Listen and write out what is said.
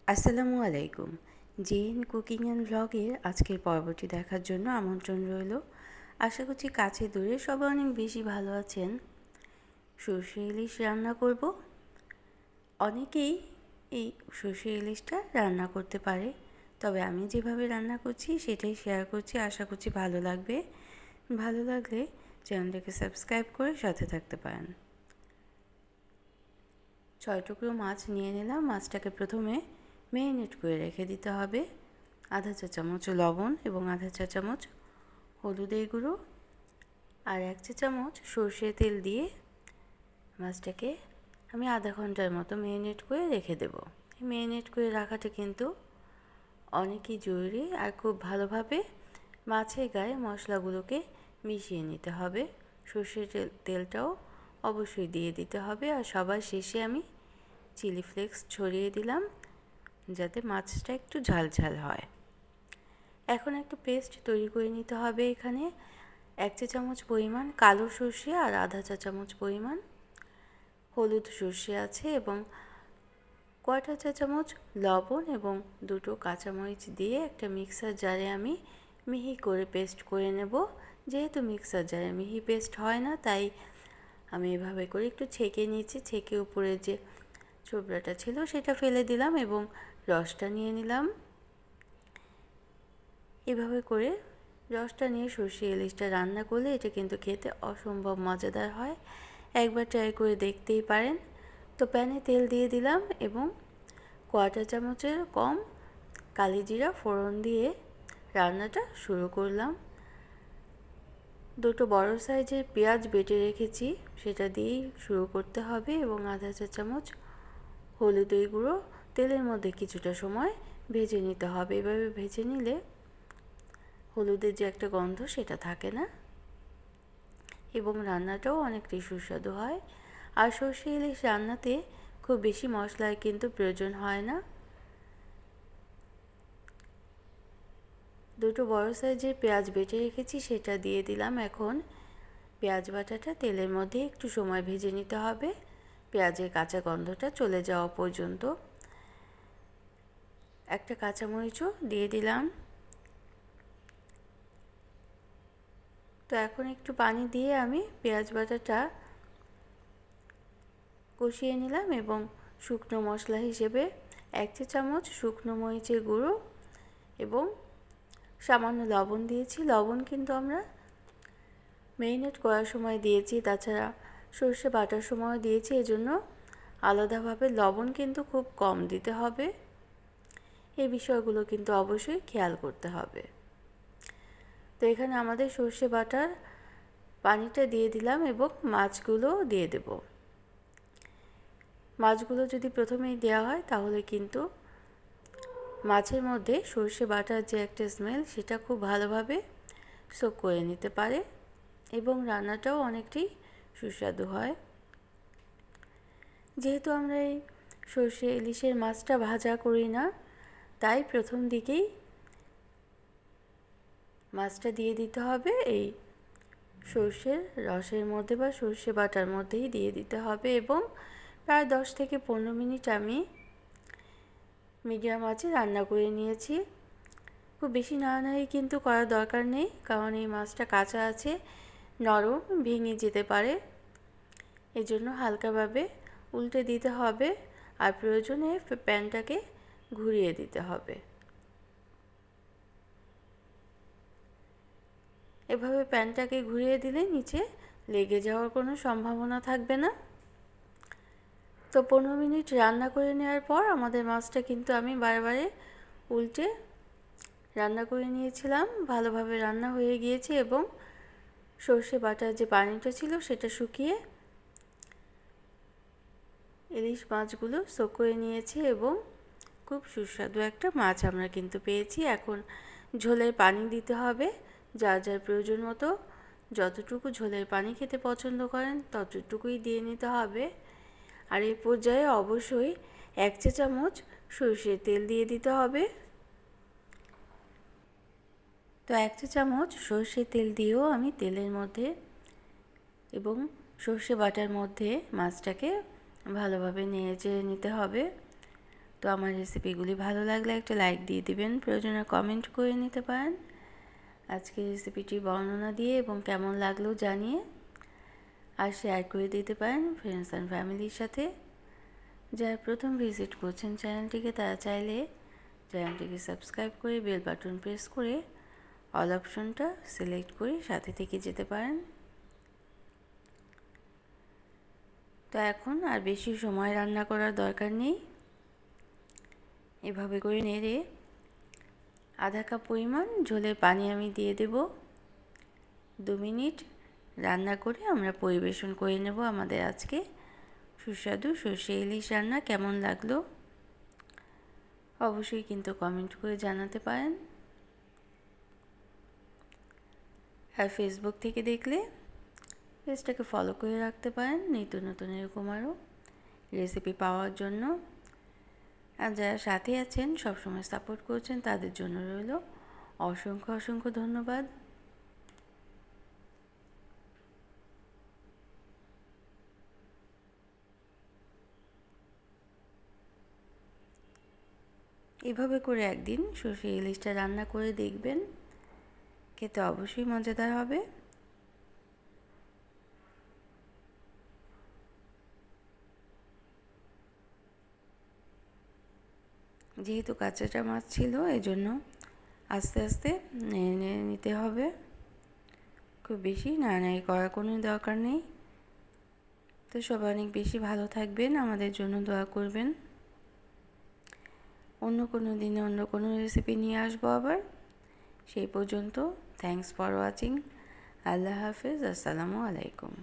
আসসালামু আলাইকুম। Gen cooking and ভ্লগের আজকের পর্বটি দেখার জন্য আমন্ত্রণ রইল। আশা করছি কাছে দূরে সবাই অনেক বেশি ভালো আছেন। সর্ষে ইলিশ রান্না করব। অনেকেই এই সর্ষে ইলিশটা রান্না করতে পারে, তবে আমি যেভাবে রান্না করছি সেটাই শেয়ার করছি। আশা করছি ভালো লাগবে। ভালো লাগলে চ্যানেলটাকে সাবস্ক্রাইব করে সাথে থাকতে পারেন। 6 টুকরো মাছ নিয়ে নিলাম। মাছটাকে প্রথমে ম্যারিনেট করে রেখে দিতে হবে। আধা চা চামচ লবণ এবং আধা চা চামচ হলুদের গুঁড়ো আর 1 চা চামচ সর্ষের তেল দিয়ে মাছটাকে আমি আধা ঘন্টার মতো ম্যারিনেট করে রেখে দেব। এই ম্যারিনেট করে রাখাটা কিন্তু অনেকই জরুরি, আর খুব ভালোভাবে মাছের গায়ে মশলাগুলোকে মিশিয়ে নিতে হবে। সর্ষের তেলটাও অবশ্যই দিয়ে দিতে হবে। আর সবার শেষে আমি চিলি ফ্লেক্স ছড়িয়ে দিলাম যাতে মাছটা একটু ঝাল ঝাল হয়। এখন একটা পেস্ট তৈরি করে নিতে হবে। এখানে 1 চা চামচ পরিমাণ কালো সর্ষে আর আধা চা চামচ পরিমাণ হলুদ সর্ষে আছে এবং কোয়াটা চা চামচ লবণ এবং 2টো কাঁচামরিচ দিয়ে একটা মিক্সার জারে আমি মিহি করে পেস্ট করে নেব। যেহেতু মিক্সার জারে মিহি পেস্ট হয় না, তাই আমি এভাবে করে একটু ছেঁকে নিয়েছি। ছেঁকে উপরে যে ছোবড়াটা ছিল সেটা ফেলে দিলাম এবং রসটা নিয়ে নিলাম। এভাবে করে রসটা নিয়ে সর্ষে ইলিশটা রান্না করলে এটা কিন্তু খেতে অসম্ভব মজাদার হয়। একবার ট্রাই করে দেখতেই পারেন। তো প্যানে তেল দিয়ে দিলাম এবং কোয়াটা চামচের কম কালি জিরা ফোড়ন দিয়ে রান্নাটা শুরু করলাম। 2টো বড় সাইজের পেঁয়াজ বেটে রেখেছি, সেটা দিয়েই শুরু করতে হবে এবং আধা চা চামচ হলুদের গুঁড়ো তেলের মধ্যে কিছুটা সময় ভেজে নিতে হবে। এভাবে ভেজে নিলে হলুদের যে একটা গন্ধ সেটা থাকে না এবং রান্নাটাও অনেকটাই সুস্বাদু হয়। আর সর্ষে ইলিশ রান্নাতে খুব বেশি মশলার কিন্তু প্রয়োজন হয় না। 2টো বড় সাইজের পেঁয়াজ বেটে রেখেছি, সেটা দিয়ে দিলাম। এখন পেঁয়াজ বাটাটা তেলের মধ্যে একটু সময় ভেজে নিতে হবে, পেঁয়াজের কাঁচা গন্ধটা চলে যাওয়া পর্যন্ত। একটা কাঁচামরিচও দিয়ে দিলাম। তো এখন একটু পানি দিয়ে আমি পেঁয়াজ বাটাটা কষিয়ে নিলাম এবং শুকনো মশলা হিসেবে 1 চা চামচ শুকনো মরিচের গুঁড়ো এবং সামান্য লবণ দিয়েছি। লবণ কিন্তু আমরা ম্যারিনেট করার সময় দিয়েছি, তাছাড়া সর্ষে বাটার সময় দিয়েছি, এজন্য আলাদাভাবে লবণ কিন্তু খুব কম দিতে হবে। এই বিষয়গুলো কিন্তু অবশ্যই খেয়াল করতে হবে। তো এখানে আমাদের সর্ষে বাটার পানিটা দিয়ে দিলাম এবং মাছগুলো দিয়ে দেব। মাছগুলো যদি প্রথমেই দেওয়া হয় তাহলে কিন্তু মাছের মধ্যে সর্ষে বাটার যে একটা স্মেল সেটা খুব ভালোভাবে সোক করে নিতে পারে এবং রান্নাটাও অনেকটাই সুস্বাদু হয়। যেহেতু আমরা এই সর্ষে ইলিশের মাছটা ভাজা করি না, তাই প্রথম দিকেই মাছটা দিয়ে দিতে হবে এই সর্ষের রসের মধ্যে বা সর্ষে বাটার মধ্যেই দিয়ে দিতে হবে এবং প্রায় 10 থেকে 15 মিনিট আমি মিডিয়াম আঁচে রান্না করে নিয়েছি। খুব বেশি নাড়ানাড়ি কিন্তু করার দরকার নেই, কারণ এই মাছটা কাঁচা আছে, নরম ভেঙে যেতে পারে। এজন্য হালকাভাবে উল্টে দিতে হবে আর প্রয়োজনে প্যানটাকে ঘুরিয়ে দিতে হবে। এভাবে প্যানটাকে ঘুরিয়ে দিলে নিচে লেগে যাওয়ার কোনো সম্ভাবনা থাকবে না। তো 15 মিনিট রান্না করে নেওয়ার পর আমাদের মাছটা কিন্তু আমি বারে উল্টে রান্না করে নিয়েছিলাম। ভালোভাবে রান্না হয়ে গিয়েছে এবং সর্ষে বাটার যে পানিটা ছিল সেটা শুকিয়ে ইলিশ মাছগুলো সোক করে নিয়েছি এবং খুব সুস্বাদু একটা মাছ আমরা কিন্তু পেয়েছি। এখন ঝোলের পানি দিতে হবে যার যার প্রয়োজন মতো। যতটুকু ঝোলের পানি খেতে পছন্দ করেন ততটুকুই দিয়ে নিতে হবে। আর এই পর্যায়ে অবশ্যই 1 চা চামচ সরষের তেল দিয়ে দিতে হবে। তো 1 চা চামচ সরষের তেল দিয়েও আমি তেলের মধ্যে এবং সর্ষে বাটার মধ্যে মাছটাকে ভালোভাবে নেড়ে চেড়ে নিতে হবে। তো তো আমার রেসিপিগুলি ভালো লাগলে একটা লাইক দিয়ে দিবেন, প্রয়োজনে কমেন্ট করে নিতে পারেন আজকের রেসিপিটি বর্ণনা দিয়ে এবং কেমন লাগলো জানিয়ে, আর শেয়ার করে দিতে পারেন ফ্রেন্ডস অ্যান্ড ফ্যামিলির সাথে। যারা প্রথম ভিজিট করছেন চ্যানেলটিকে, তারা চাইলে চ্যানেলটিকে সাবস্ক্রাইব করে বেল বাটন প্রেস করে অল অপশনটা সিলেক্ট করে সাথে থেকে যেতে পারেন। তো এখন আর বেশি সময় রান্না করার দরকার নেই। এভাবে করে নেড়ে আধা কাপ পরিমাণ ঝোলের পানি আমি দিয়ে দেব। 2 মিনিট রান্না করে আমরা পরিবেশন করে নেব আমাদের আজকে সুস্বাদু সর্ষে ইলিশ রান্না। কেমন লাগলো অবশ্যই কিন্তু কমেন্ট করে জানাতে পারেন। আর ফেসবুক থেকে দেখলে পেজটাকে ফলো করে রাখতে পারেন নিত্য নতুন এরকম আরও রেসিপি পাওয়ার জন্য। আর যারা সাথে আছেন, সবসময় সাপোর্ট করছেন, তাদের জন্য রইল অসংখ্য অসংখ্য ধন্যবাদ। এভাবে করে একদিন সর্ষে ইলিশটা রান্না করে দেখবেন, খেতে অবশ্যই মজাদার হবে। যেহেতু কাঁচাটা মাছ ছিল, এজন্য আস্তে আস্তে নেড়ে নেড়ে নিতে হবে, খুব বেশি নাড়ানাড়ি করার কোনো দরকার নেই। তো সবাই অনেক বেশি ভালো থাকবেন, আমাদের জন্য দোয়া করবেন। অন্য কোনো দিনে অন্য কোনো রেসিপি নিয়ে আসবো আবার। সেই পর্যন্ত থ্যাঙ্কস ফর ওয়াচিং। আল্লাহ হাফেজ, আসসালামু আলাইকুম।